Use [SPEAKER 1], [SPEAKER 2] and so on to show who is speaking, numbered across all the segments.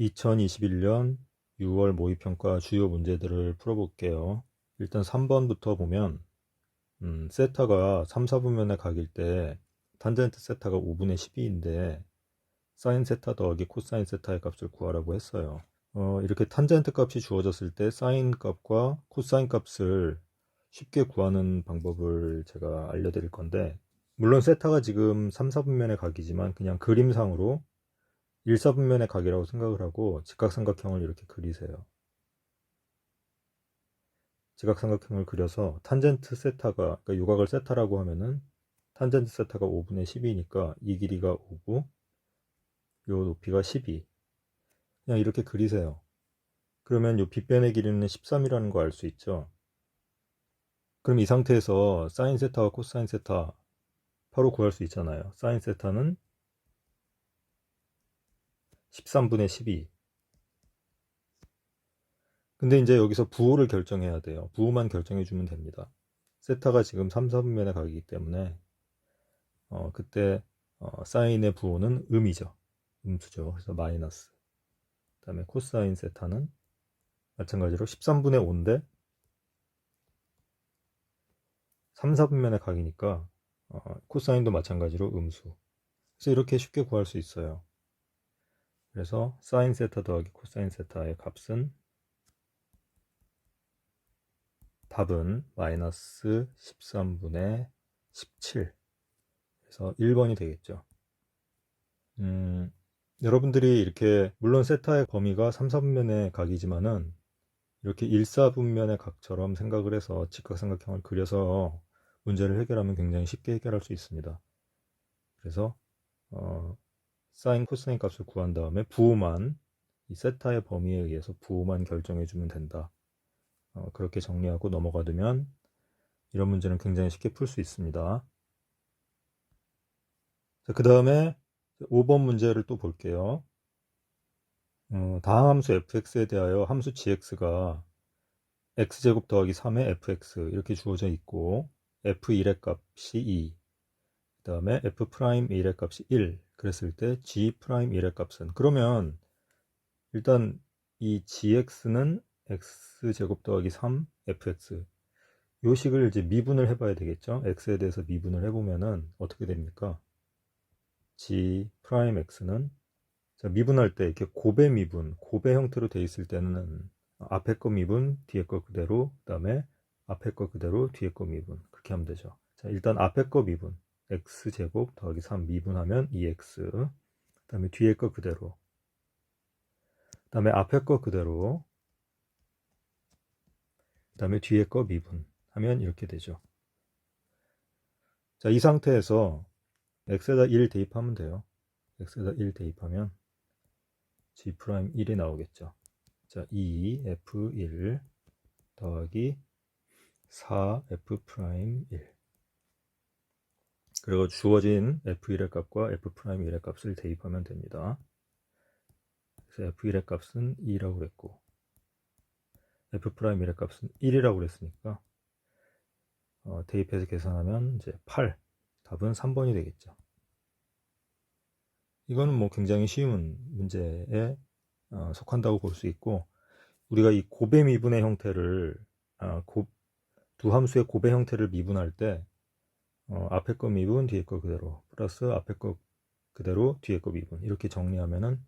[SPEAKER 1] 2021년 6월 모의평가 주요 문제들을 풀어볼게요. 일단 3번부터 보면 세타가 3, 4분면의 각일 때 탄젠트 세타가 5분의 12인데 사인 세타 더하기 코사인 세타의 값을 구하라고 했어요. 이렇게 탄젠트 값이 주어졌을 때 사인 값과 코사인 값을 쉽게 구하는 방법을 제가 알려드릴 건데, 물론 세타가 지금 3, 4분면의 각이지만 그냥 그림상으로 1, 4분면의 각이라고 생각을 하고 직각삼각형을 이렇게 그리세요. 직각삼각형을 그려서 탄젠트 세타가, 그러니까 요각을 세타라고 하면은 탄젠트 세타가 5분의 12니까 이 길이가 5고 요 높이가 12. 그냥 이렇게 그리세요. 그러면 요 빗변의 길이는 13이라는 거 알 수 있죠. 그럼 이 상태에서 사인 세타와 코사인 세타 바로 구할 수 있잖아요. 사인 세타는 13분의 12. 근데 이제 여기서 부호를 결정해야 돼요. 부호만 결정해 주면 됩니다. 세타가 지금 3, 4분면의 각이기 때문에 그때 사인의 부호는 음이죠. 음수죠. 그래서 마이너스. 그 다음에 코사인 세타는 마찬가지로 13분의 5인데 3, 4분면의 각이니까 코사인도 마찬가지로 음수. 그래서 이렇게 쉽게 구할 수 있어요. 그래서 사인 세타 더하기 코사인 세타의 값은 답은 마이너스 13분의 17. 그래서 1번이 되겠죠. 여러분들이 이렇게 물론 세타의 범위가 3, 4분면의 각이지만은 이렇게 1, 4분면의 각처럼 생각을 해서 직각삼각형을 그려서 문제를 해결하면 굉장히 쉽게 해결할 수 있습니다. 그래서 사인, 코사인 값을 구한 다음에 부호만 이 세타의 범위에 의해서 부호만 결정해 주면 된다. 그렇게 정리하고 넘어가두면 이런 문제는 굉장히 쉽게 풀 수 있습니다. 그 다음에 5번 문제를 또 볼게요. 다항 함수 fx에 대하여 함수 gx가 x제곱 더하기 3의 fx 이렇게 주어져 있고 f1의 값이 2, 그 다음에 f'1의 값이 1 그랬을 때 g'1의 값은, 그러면 일단 이 gx는 x제곱 더하기 3 fx 요 식을 이제 미분을 해봐야 되겠죠. x에 대해서 미분을 해보면은 어떻게 됩니까? g'x는 자, 미분할 때 이렇게 곱의 미분, 곱의 형태로 돼 있을 때는 앞에 거 미분, 뒤에 거 그대로, 그 다음에 앞에 거 그대로, 뒤에 거 미분. 그렇게 하면 되죠. 자, 일단 앞에 거 미분, x제곱 더하기 3 미분하면 2x. 그 다음에 뒤에 거 그대로. 그 다음에 앞에 거 그대로. 그 다음에 뒤에 거 미분하면 이렇게 되죠. 자, 이 상태에서 x에다 1 대입하면 돼요. x에다 1 대입하면 g'1이 나오겠죠. 자, 2f1 더하기 4f'1 그리고 주어진 f1의 값과 f'1의 값을 대입하면 됩니다. 그래서 f1의 값은 2라고 그랬고 f'1의 값은 1이라고 그랬으니까 대입해서 계산하면 이제 8, 답은 3번이 되겠죠. 이거는 뭐 굉장히 쉬운 문제에 속한다고 볼 수 있고, 우리가 이 곱의 미분의 형태를 두 함수의 곱의 형태를 미분할 때 앞에 거 미분, 뒤에 거 그대로, 플러스 앞에 거 그대로, 뒤에 거 미분, 이렇게 정리하면은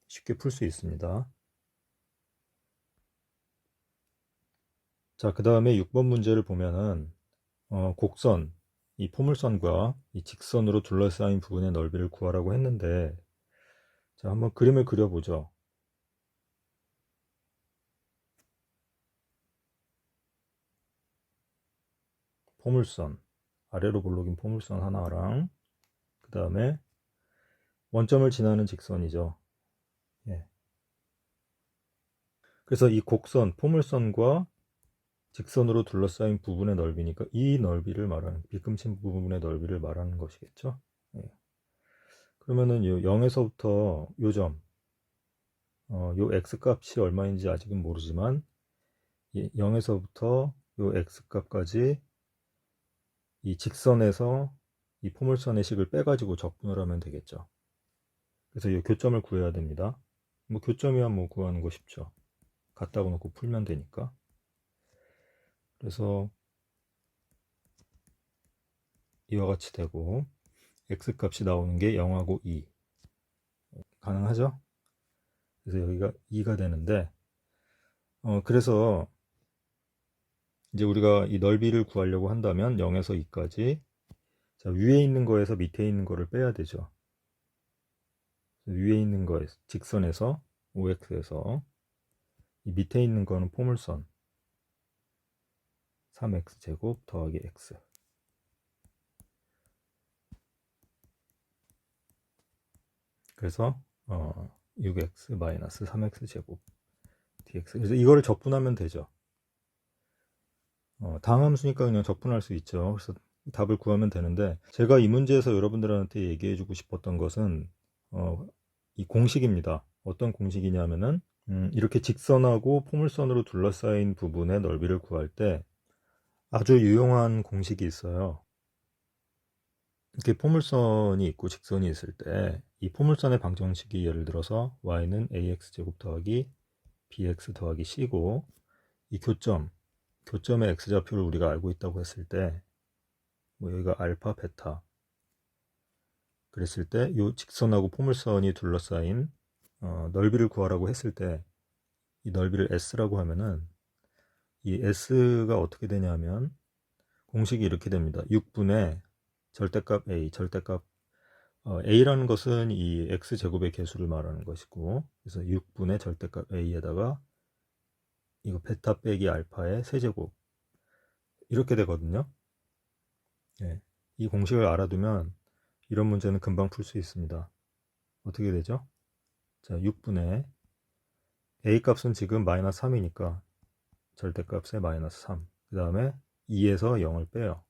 [SPEAKER 1] 쉽게 풀 수 있습니다. 자, 그 다음에 6번 문제를 보면은 곡선, 이 포물선과 이 직선으로 둘러싸인 부분의 넓이를 구하라고 했는데, 자, 한번 그림을 그려보죠. 포물선, 아래로 볼록인 포물선 하나랑 그 다음에 원점을 지나는 직선이죠. 예. 그래서 이 곡선, 포물선과 직선으로 둘러싸인 부분의 넓이니까 이 넓이를 말하는, 빗금친 부분의 넓이를 말하는 것이겠죠. 예. 그러면은 요 0에서부터 요 점, 요 x 값이 얼마인지 아직은 모르지만 0에서부터 요 x 값까지 이 직선에서 이 포물선의 식을 빼가지고 적분을 하면 되겠죠. 그래서 이 교점을 구해야 됩니다. 뭐 교점이야 뭐 구하는 거 쉽죠. 갖다가 놓고 풀면 되니까. 그래서 이와 같이 되고 x값이 나오는 게 0하고 2 가능하죠? 그래서 여기가 2가 되는데 그래서 이제 우리가 이 넓이를 구하려고 한다면 0에서 2까지 자, 위에 있는 거에서 밑에 있는 거를 빼야 되죠. 위에 있는 거에 직선에서 OX에서 이 밑에 있는 거는 포물선 3x제곱 더하기 x 그래서 6x 마이너스 3x제곱 dx 그래서 이거를 적분하면 되죠. 당함수니까 그냥 적분할 수 있죠. 그래서 답을 구하면 되는데 제가 이 문제에서 여러분들한테 얘기해 주고 싶었던 것은 이 공식입니다. 어떤 공식이냐면은 이렇게 직선하고 포물선으로 둘러싸인 부분의 넓이를 구할 때 아주 유용한 공식이 있어요. 이렇게 포물선이 있고 직선이 있을 때 이 포물선의 방정식이 예를 들어서 y는 ax제곱 더하기 bx 더하기 c고 이 교점의 x좌표를 우리가 알고 있다고 했을 때 뭐 여기가 알파, 베타 그랬을 때 이 직선하고 포물선이 둘러싸인 넓이를 구하라고 했을 때 이 넓이를 s라고 하면은 이 s가 어떻게 되냐면 공식이 이렇게 됩니다. 6분의 절대값 a, 절대값 a라는 것은 이 x제곱의 개수를 말하는 것이고 그래서 6분의 절대값 a에다가 이거 베타 빼기 알파의 세제곱 이렇게 되거든요. 예, 이 공식을 알아두면 이런 문제는 금방 풀 수 있습니다. 어떻게 되죠? 자, 6분의 a 값은 지금 마이너스 3이니까 절대값에 마이너스 3. 그 다음에 2에서 0을 빼요.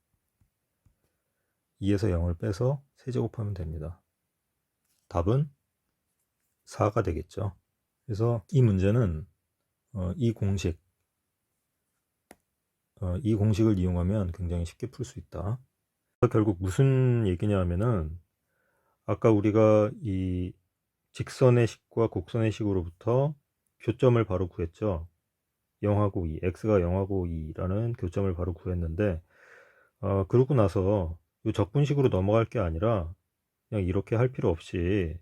[SPEAKER 1] 2에서 0을 빼서 세제곱하면 됩니다. 답은 4가 되겠죠. 그래서 이 문제는 이 공식을 이용하면 굉장히 쉽게 풀 수 있다. 결국 무슨 얘기냐면은 아까 우리가 이 직선의 식과 곡선의 식으로부터 교점을 바로 구했죠. 0하고 2, x가 0하고 2라는 교점을 바로 구했는데 그러고 나서 이 적분식으로 넘어갈 게 아니라 그냥 이렇게 할 필요 없이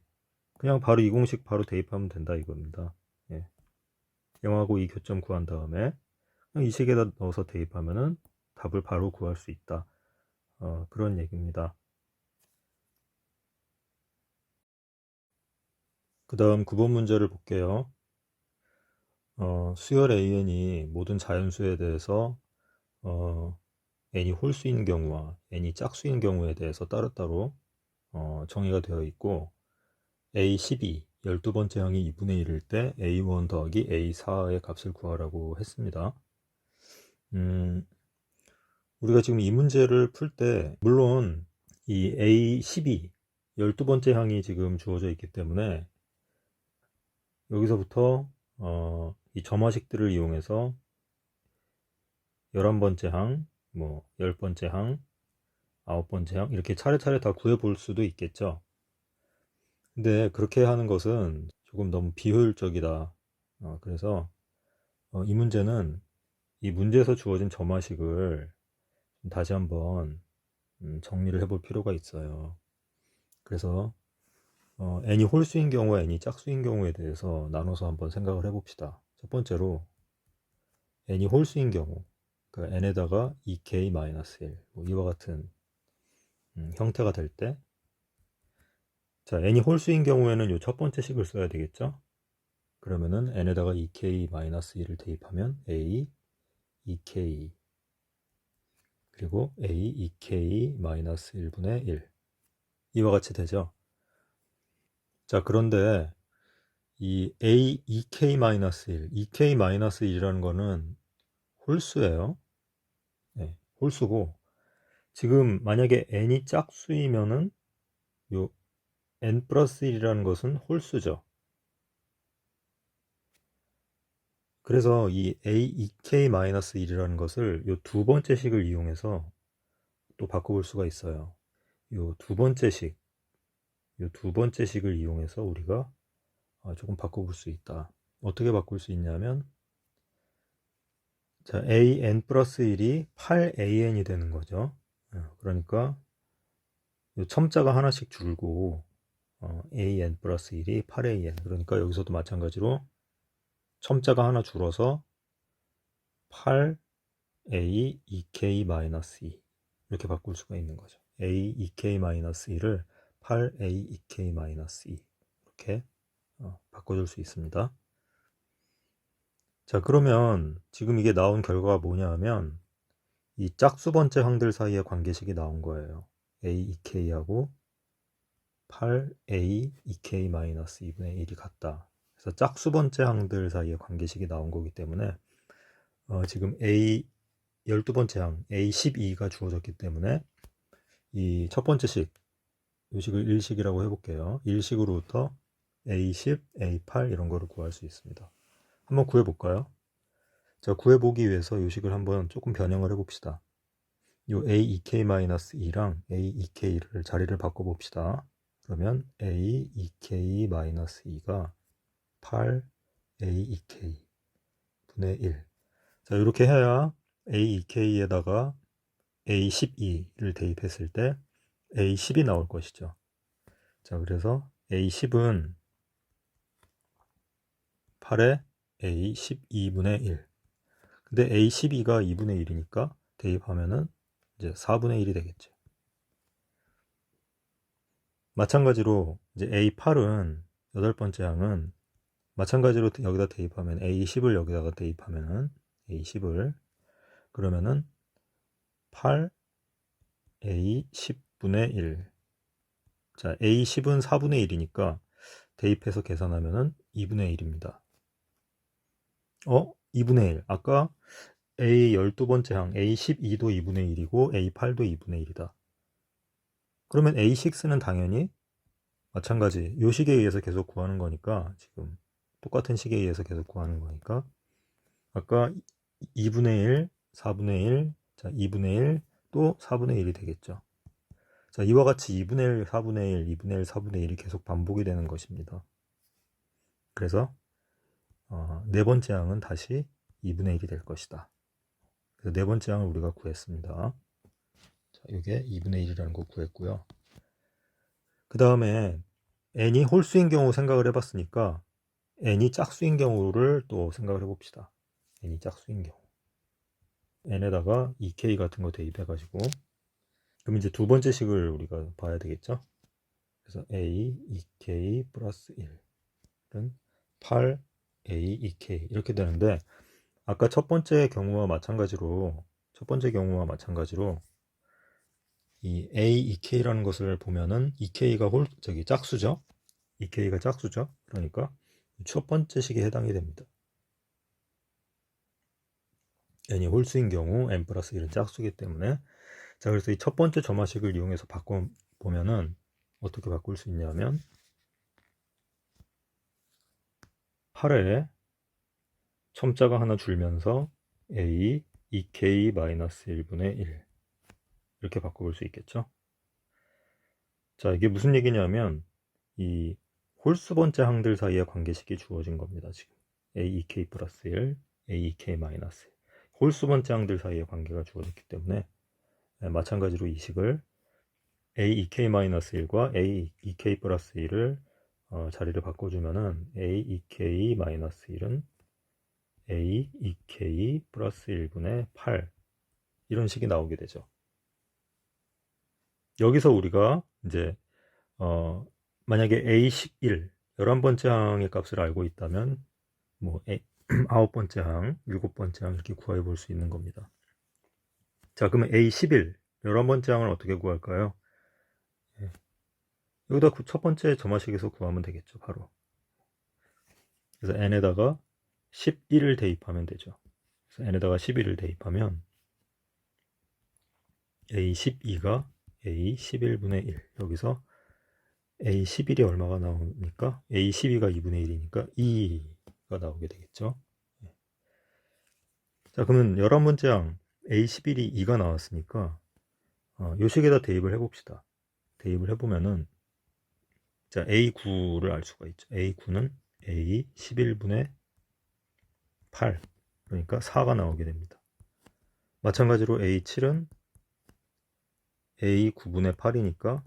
[SPEAKER 1] 그냥 바로 이 공식 바로 대입하면 된다 이겁니다. 예. 0하고 2 교점 구한 다음에 그냥 이 식에다 넣어서 대입하면은 답을 바로 구할 수 있다. 그런 얘기입니다. 그 다음 9번 문제를 볼게요. 수열 AN이 모든 자연수에 대해서 n이 홀수인 경우와 n이 짝수인 경우에 대해서 따로따로 정의가 되어 있고 A12, 12번째 항이 2분의 1일 때 A1 더하기 A4의 값을 구하라고 했습니다. 우리가 지금 이 문제를 풀 때 물론 이 A12, 12번째 항이 지금 주어져 있기 때문에 여기서부터 이 점화식들을 이용해서 11번째 항, 뭐 10번째 항, 9번째 항 이렇게 차례차례 다 구해볼 수도 있겠죠. 근데 그렇게 하는 것은 조금 너무 비효율적이다. 그래서 이 문제는 이 문제에서 주어진 점화식을 다시 한번 정리를 해볼 필요가 있어요. 그래서 n이 홀수인 경우와 n이 짝수인 경우에 대해서 나눠서 한번 생각을 해봅시다. 첫 번째로 n이 홀수인 경우 그러니까 n에다가 2k-1 뭐 이와 같은 형태가 될 때 자, n이 홀수인 경우에는 이 첫 번째 식을 써야 되겠죠? 그러면은 n에다가 2k-1을 대입하면 a 2k 그리고 a 2k-1분의 1 이와 같이 되죠. 자, 그런데 이 a 2k-1, 2k-1이라는 거는 홀수예요. 네, 홀수고 지금 만약에 n이 짝수이면은 요 n 플러스 1이라는 것은 홀수죠. 그래서 이 a2k-1이라는 것을 요 두 번째 식을 이용해서 또 바꿔볼 수가 있어요. 요 두 번째 식을 이용해서 우리가 조금 바꿔볼 수 있다. 어떻게 바꿀 수 있냐면, 자, an 플러스 1이 8an이 되는 거죠. 그러니까 이 첨자가 하나씩 줄고 an 플러스 1이 8an, 그러니까 여기서도 마찬가지로 첨자가 하나 줄어서 8a 2k 마이너스 2 이렇게 바꿀 수가 있는 거죠. a 2k 마이너스 2를 8a 2k 마이너스 2 이렇게 바꿔줄 수 있습니다. 자, 그러면 지금 이게 나온 결과가 뭐냐 하면 이 짝수 번째 항들 사이의 관계식이 나온 거예요. a 2k하고 8a 2k 마이너스 2분의 1이 같다. 그래서 짝수 번째 항들 사이의 관계식이 나온 거기 때문에 지금 a 12번째 항 a 12가 주어졌기 때문에 이 첫 번째 식, 이 식을 1식이라고 해볼게요. 1식으로부터 a10, a8 이런 거를 구할 수 있습니다. 한번 구해볼까요? 자, 구해보기 위해서 이 식을 한번 조금 변형을 해봅시다. 이 a2k-2랑 a2k를 자리를 바꿔봅시다. 그러면 a2k-2가 8a2k 분의 1. 자, 이렇게 해야 a2k에다가 a12를 대입했을 때 a10이 나올 것이죠. 자, 그래서 a10은 8에 a12분의 1. 근데 a12가 2분의 1이니까 대입하면은 이제 4분의 1이 되겠죠. 마찬가지로 이제 a8은 여덟 번째 항은 마찬가지로 여기다 대입하면 a10을 여기다가 대입하면은 a10을 그러면은 8 a10분의 1. 자, a10은 4분의 1이니까 대입해서 계산하면은 2분의 1입니다. 2분의 1. 아까 a 12번째 항 a12도 2분의 1이고 a8도 2분의 1이다. 그러면 a6는 당연히 마찬가지 요 식에 의해서 계속 구하는 거니까 지금 똑같은 식에 의해서 계속 구하는 거니까 아까 2분의 1, 4분의 1, 자 2분의 1, 또 4분의 1이 되겠죠. 자, 이와 같이 2분의 1, 4분의 1, 2분의 1, 4분의 1이 계속 반복이 되는 것입니다. 그래서 네 번째 항은 다시 2분의 1이 될 것이다. 그래서 네 번째 항을 우리가 구했습니다. 자, 이게 2분의 1이라는 거 구했고요. 그 다음에 n이 홀수인 경우 생각을 해봤으니까 n이 짝수인 경우를 또 생각을 해봅시다. n이 짝수인 경우 n에다가 2k 같은 거 대입해가지고 그럼 이제 두 번째 식을 우리가 봐야 되겠죠. 그래서 a 2k 플러스 1은 8 a 2k 이렇게 되는데 아까 첫 번째 경우와 마찬가지로 이 a 2k라는 것을 보면은 2k가 짝수죠. 2k가 짝수죠. 그러니까 첫 번째 식에 해당이 됩니다. n이 홀수인 경우 n 플러스 1은 짝수기 때문에 자, 그래서 이 첫 번째 점화식을 이용해서 바꿔보면은 어떻게 바꿀 수 있냐면 8에 첨자가 하나 줄면서 a 2k-1분의 1 이렇게 바꿔볼 수 있겠죠. 자, 이게 무슨 얘기냐면 이 홀수 번째 항들 사이의 관계식이 주어진 겁니다. 지금 a2k 플러스 1, a2k 마이너스 1 홀수 번째 항들 사이의 관계가 주어졌기 때문에 마찬가지로 이 식을 a2k-1과 a2k 플러스 1을 자리를 바꿔주면은 a2k-1은 a2k 플러스 1분의 8 이런 식이 나오게 되죠. 여기서 우리가 이제 만약에 a11 11번째 항의 값을 알고 있다면 뭐 9번째 항, 7번째 항 이렇게 구해 볼 수 있는 겁니다. 자, 그러면 a11 11번째 항을 어떻게 구할까요? 여기다 첫 번째 점화식에서 구하면 되겠죠, 바로. 그래서 n에다가 11을 대입하면 되죠. 그래서 n에다가 11을 대입하면 a12가 a11분의 1 여기서 a11이 얼마가 나오니까 a12가 2분의 1이니까 2가 나오게 되겠죠. 자, 그러면 11번째 항 a11이 2가 나왔으니까 요 식에다 대입을 해봅시다. 대입을 해보면은 자, a9를 알 수가 있죠. a9는 A 11분의 8, 그러니까 4가 나오게 됩니다. 마찬가지로 A7은 A 9분의 8이니까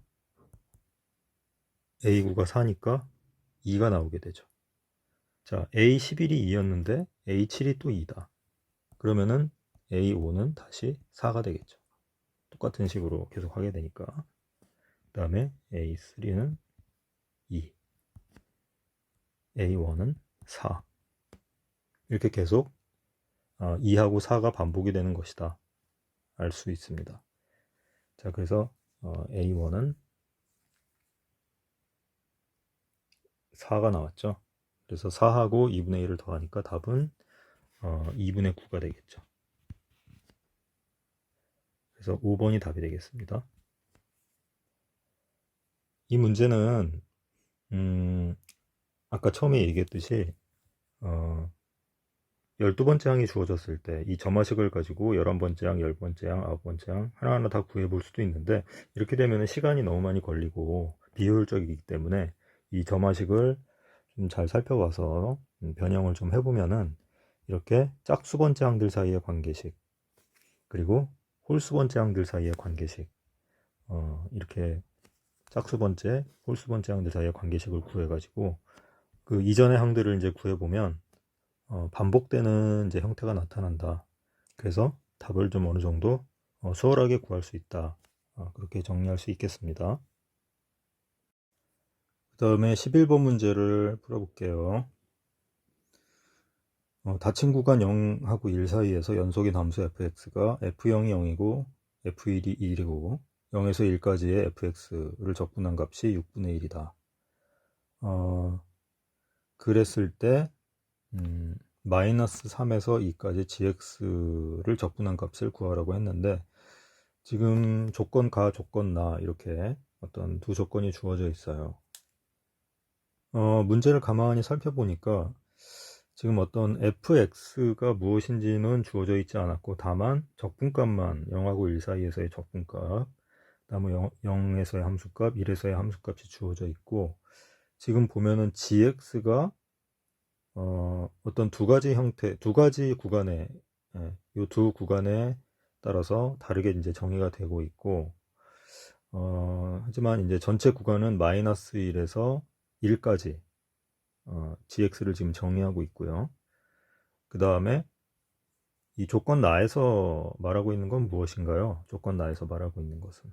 [SPEAKER 1] A9가 4니까 2가 나오게 되죠. 자, A11이 2였는데 A7이 또 2다. 그러면은 A5는 다시 4가 되겠죠. 똑같은 식으로 계속 하게 되니까. 그 다음에 A3는 2, A1은 4. 이렇게 계속 2하고 4가 반복이 되는 것이다. 알 수 있습니다. 자, 그래서 A1은 4가 나왔죠. 그래서 4하고 2분의 1을 더하니까 답은 2분의 9가 되겠죠. 그래서 5번이 답이 되겠습니다. 이 문제는 아까 처음에 얘기했듯이 12번째 항이 주어졌을 때 이 점화식을 가지고 11번째 항, 10번째 항, 9번째 항 하나하나 다 구해볼 수도 있는데, 이렇게 되면 시간이 너무 많이 걸리고 비효율적이기 때문에 이 점화식을 좀 잘 살펴봐서 변형을 좀 해보면은 이렇게 짝수번째 항들 사이의 관계식, 그리고 홀수번째 항들 사이의 관계식, 이렇게 짝수번째, 홀수번째 항들 사이의 관계식을 구해가지고 그 이전의 항들을 이제 구해보면 반복되는 이제 형태가 나타난다. 그래서 답을 좀 어느 정도 수월하게 구할 수 있다. 그렇게 정리할 수 있겠습니다. 그 다음에 11번 문제를 풀어볼게요. 닫힌 구간 0하고 1 사이에서 연속인 함수 fx가 f0이 0이고 f1이 1이고 0에서 1까지의 fx를 적분한 값이 6분의 1이다. 그랬을 때 마이너스 3에서 2까지 gx를 적분한 값을 구하라고 했는데, 지금 조건 가, 조건 나 이렇게 어떤 두 조건이 주어져 있어요. 문제를 가만히 살펴보니까 지금 어떤 fx가 무엇인지는 주어져 있지 않았고, 다만 적분값만 0하고 1 사이에서의 적분값, 다음에 0에서의 함수값, 1에서의 함수값이 주어져 있고, 지금 보면은 gx가 어떤 두 가지 형태, 두 가지 구간에, 이 두 구간에 따라서 다르게 이제 정의가 되고 있고, 하지만 이제 전체 구간은 마이너스 1에서 1까지 gx를 지금 정의하고 있고요. 그 다음에 이 조건 나에서 말하고 있는 건 무엇인가요? 조건 나에서 말하고 있는 것은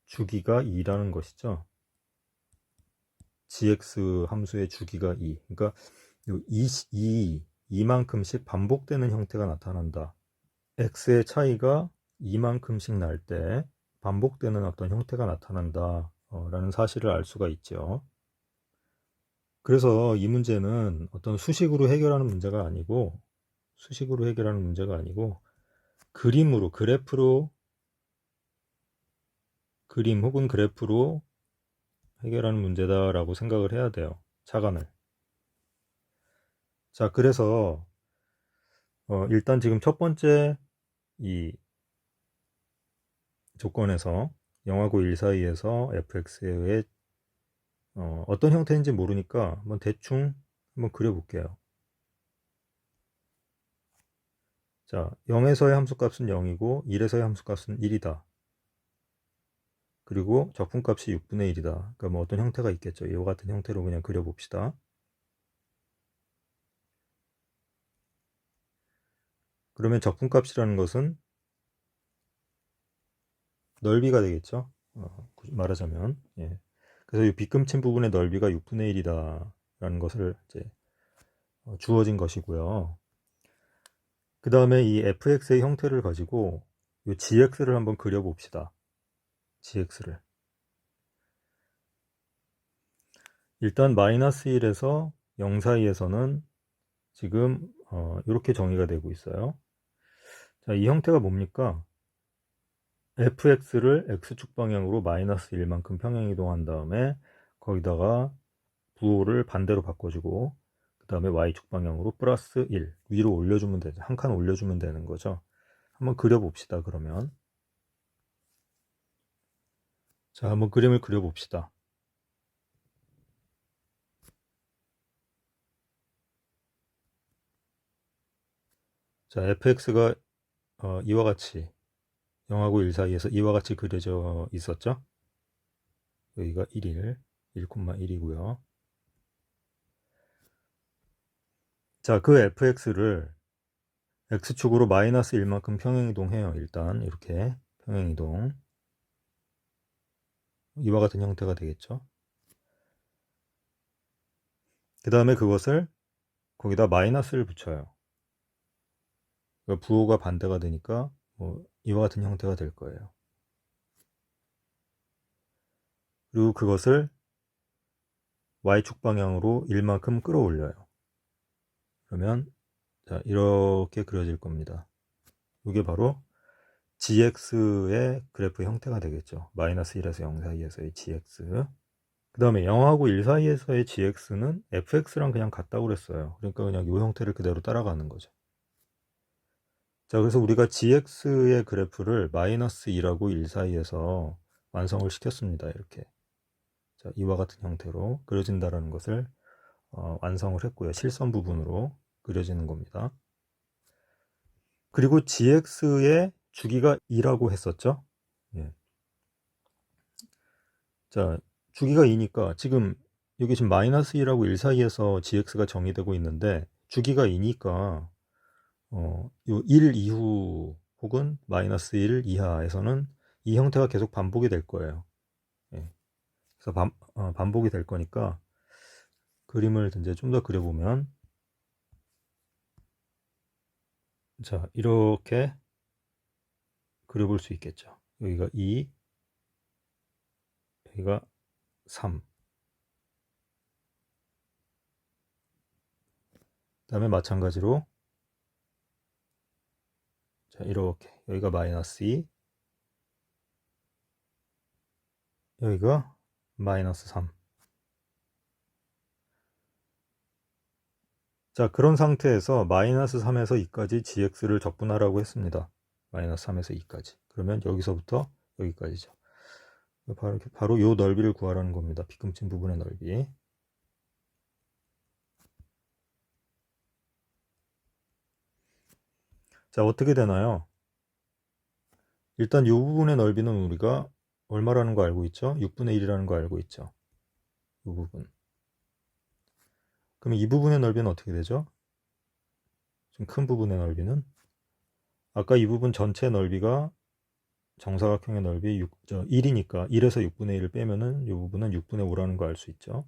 [SPEAKER 1] 주기가 2라는 것이죠. gx 함수의 주기가 2. 그러니까 이만큼씩 반복되는 형태가 나타난다. x의 차이가 이만큼씩 날 때 반복되는 어떤 형태가 나타난다 라는 사실을 알 수가 있죠. 그래서 이 문제는 어떤 수식으로 해결하는 문제가 아니고 그림으로, 그림 혹은 그래프로 해결하는 문제다라고 생각을 해야 돼요. 차관을. 자, 그래서 일단 지금 첫 번째 이 조건에서 0하고 1 사이에서 fx의 어떤 형태인지 모르니까 한번 대충 한번 그려볼게요. 자, 0에서의 함수값은 0이고 1에서의 함수값은 1이다. 그리고 적분값이 6분의 1이다. 그러니까 뭐 어떤 형태가 있겠죠. 이와 같은 형태로 그냥 그려봅시다. 그러면 적분값이라는 것은 넓이가 되겠죠. 말하자면. 예. 그래서 이 빗금친 부분의 넓이가 6분의 1이다 라는 것을 이제 주어진 것이고요. 그 다음에 이 fx의 형태를 가지고 이 gx를 한번 그려봅시다. gx를. 일단 마이너스 1에서 0 사이에서는 지금 이렇게 정의가 되고 있어요. 자, 이 형태가 뭡니까? fx를 x축 방향으로 마이너스 1만큼 평행 이동한 다음에 거기다가 부호를 반대로 바꿔주고 그 다음에 y축 방향으로 플러스 1 위로 올려주면 되죠. 한 칸 올려주면 되는 거죠. 한번 그려봅시다. 그러면 자, 한번 그림을 그려봅시다. 자, fx가 이와 같이 0하고 1 사이에서 이와 같이 그려져 있었죠. 여기가 1일, 1,1이고요. 자, 그 fx를 x축으로 마이너스 1만큼 평행이동해요. 일단 이렇게 평행이동. 이와 같은 형태가 되겠죠. 그 다음에 그것을 거기다 마이너스를 붙여요. 그러니까 부호가 반대가 되니까 이와 같은 형태가 될 거예요. 그리고 그것을 y축 방향으로 1만큼 끌어올려요. 그러면 자, 이렇게 그려질 겁니다. 이게 바로 gx의 그래프 형태가 되겠죠. 마이너스 1에서 0 사이에서의 gx. 그 다음에 0하고 1 사이에서의 gx는 fx랑 그냥 같다고 그랬어요. 그러니까 그냥 이 형태를 그대로 따라가는 거죠. 자, 그래서 우리가 gx의 그래프를 마이너스 2하고 1 사이에서 완성을 시켰습니다. 이렇게. 자, 이와 같은 형태로 그려진다는 것을 완성을 했고요. 실선 부분으로 그려지는 겁니다. 그리고 gx의 주기가 2라고 했었죠. 예. 자, 주기가 2니까 지금 여기 지금 마이너스 2하고 1 사이에서 gx가 정의되고 있는데 주기가 2니까 요 1 이후 혹은 마이너스 1 이하에서는 이 형태가 계속 반복이 될 거예요. 예. 그래서 반복이 될 거니까 그림을 이제 좀 더 그려보면 자, 이렇게 그려볼 수 있겠죠. 여기가 2, 여기가 3. 그 다음에 마찬가지로 자, 이렇게 여기가 마이너스 2, 여기가 마이너스 3. 자, 그런 상태에서 마이너스 3에서 2까지 gx를 적분하라고 했습니다. 마이너스 3에서 2까지. 그러면 여기서부터 여기까지죠. 바로 요 넓이를 구하라는 겁니다. 빗금친 부분의 넓이. 자, 어떻게 되나요? 일단 이 부분의 넓이는 우리가 얼마라는 거 알고 있죠? 6분의 1이라는 거 알고 있죠? 이 부분. 그럼 이 부분의 넓이는 어떻게 되죠? 좀 큰 부분의 넓이는 아까 이 부분 전체 넓이가 정사각형의 넓이 1이니까 1에서 6분의 1을 빼면은 이 부분은 6분의 5라는 거 알 수 있죠.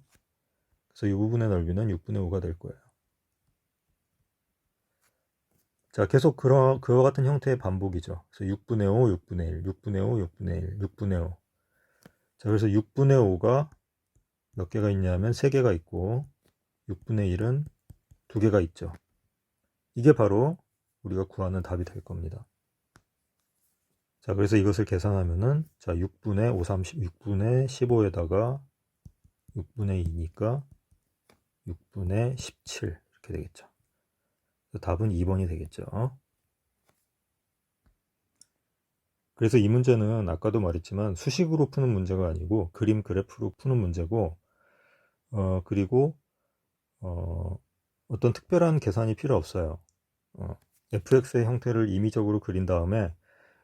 [SPEAKER 1] 그래서 이 부분의 넓이는 6분의 5가 될 거예요. 자, 계속 그와 같은 형태의 반복이죠. 그래서 6분의 5, 6분의 1, 6분의 5, 6분의 1, 6분의 5. 자, 그래서 6분의 5가 몇 개가 있냐면 3개가 있고 6분의 1은 2개가 있죠. 이게 바로 우리가 구하는 답이 될 겁니다. 자, 그래서 이것을 계산하면은 자, 6분의 5, 6분의 15에다가 6분의 2니까 6분의 17 이렇게 되겠죠. 답은 2번이 되겠죠. 그래서 이 문제는 아까도 말했지만 수식으로 푸는 문제가 아니고 그림 그래프로 푸는 문제고 그리고 어떤 특별한 계산이 필요 없어요. fx의 형태를 임의적으로 그린 다음에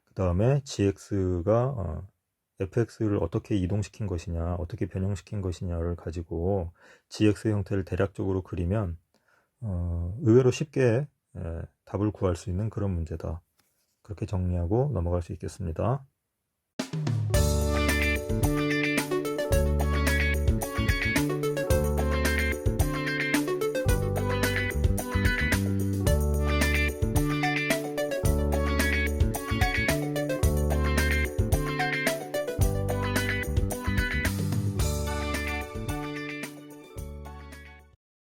[SPEAKER 1] 그 다음에 gx가 fx를 어떻게 이동시킨 것이냐, 어떻게 변형시킨 것이냐를 가지고 gx의 형태를 대략적으로 그리면 의외로 쉽게 답을 구할 수 있는 그런 문제다. 그렇게 정리하고 넘어갈 수 있겠습니다.